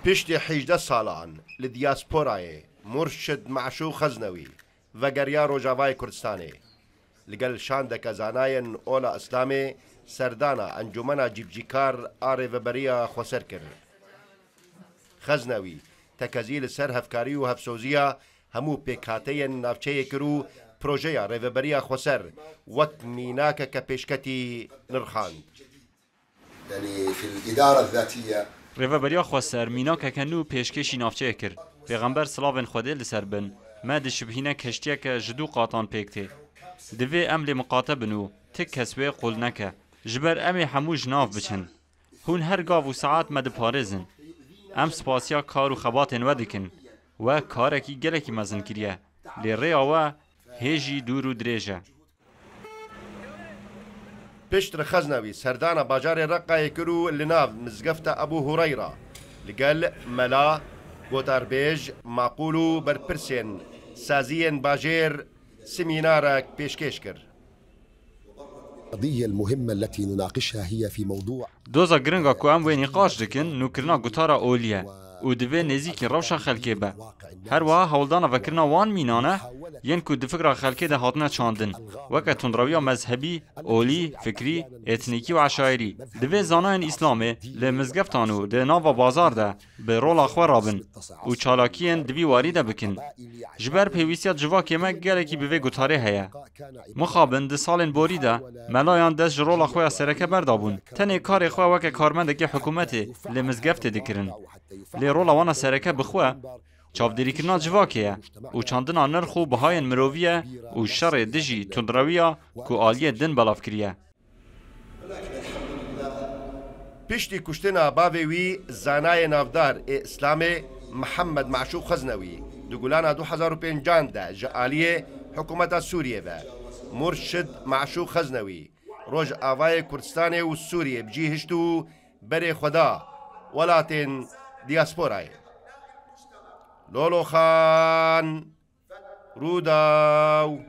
پشتی 18 سالان لدیاسپورای مرشد معشوق خزنوی وگریا روجاوای کردستانی لگل شاندک زاناین اولا اسلامی سردانا انجمنا جیبجیکار آره و بریا خوسر کرد. خزنوی تکزیل سر هفکاری و هفسوزیا همو پیکاتی نافچه کرو پروژه ریوبریا خوسر وقت میناک کپیشکتی نرخاند. يعني في الإدارة الذاتية ریوبریا خوسر میناک کنو پیشکشی نافچه کرد. پیغمبر سلاون خوده لسر بن ما دشبهینه کشتیه که جدو قاطان پیکته. دوی امل مقاطبنو تک کسوه قول نکه. جبر امی همو جناف بچن. هون هر گاو و ساعت مد پارزن. ام سپاسیا کار و خباتن ودکن و کارکی گلکی مزن کریه. لریا و هیجی دور و دریجه. پشتر خزنوی سردان باجار رقای کرو لناف مزگفت ابو هریره لگل ملا گوتاربیج معقولو برپرسین سازین باجر سمینارک پیشکش کرد. القضية المهمة التي نناقشها هي في موضوع دوزا گرنگا کو ام و نقاش دکن نوکرنا گوتارا اولیه و دوی نزیک روشا خلکه به هر وها هولدانا وکرنا وان مینانه ین کو دفکر خلکه ده هاتنه چاندن وکه تندرویا مذهبی اولی فکری اتنیکی و عشایری دوی زاناین اسلامه لمزگفتانو ده ناوا بازار ده به رول اخوه رابن و چالاکین دوی واری ده بکن جبر پیویسیات جواکی مک گلکی بوی گوتاره هیا مخابن ده سالن بوری ده ملایان دست جرول اخوه سرکه بردابون تنه کار اخوه وکه کارمندگی حکومت لمزگفت دکرن لیرولا وانا سرکه بخواه چاودری کرنا جواکیه و چاندنا نرخو بهاین مروویه و شر دجی تندرویه که آلیه دن بلاف کریه. پشتی کشتنا باوی زانای نافدار اسلام محمد معشوق خزنوی دگولانا 2005 ده جعالیه حکومت سوریه و مرشد معشوق خزنوی روج آوای کردستان و سوریه بجی هشتو بری خدا ولاتن دیاسپورای لولو خان روداو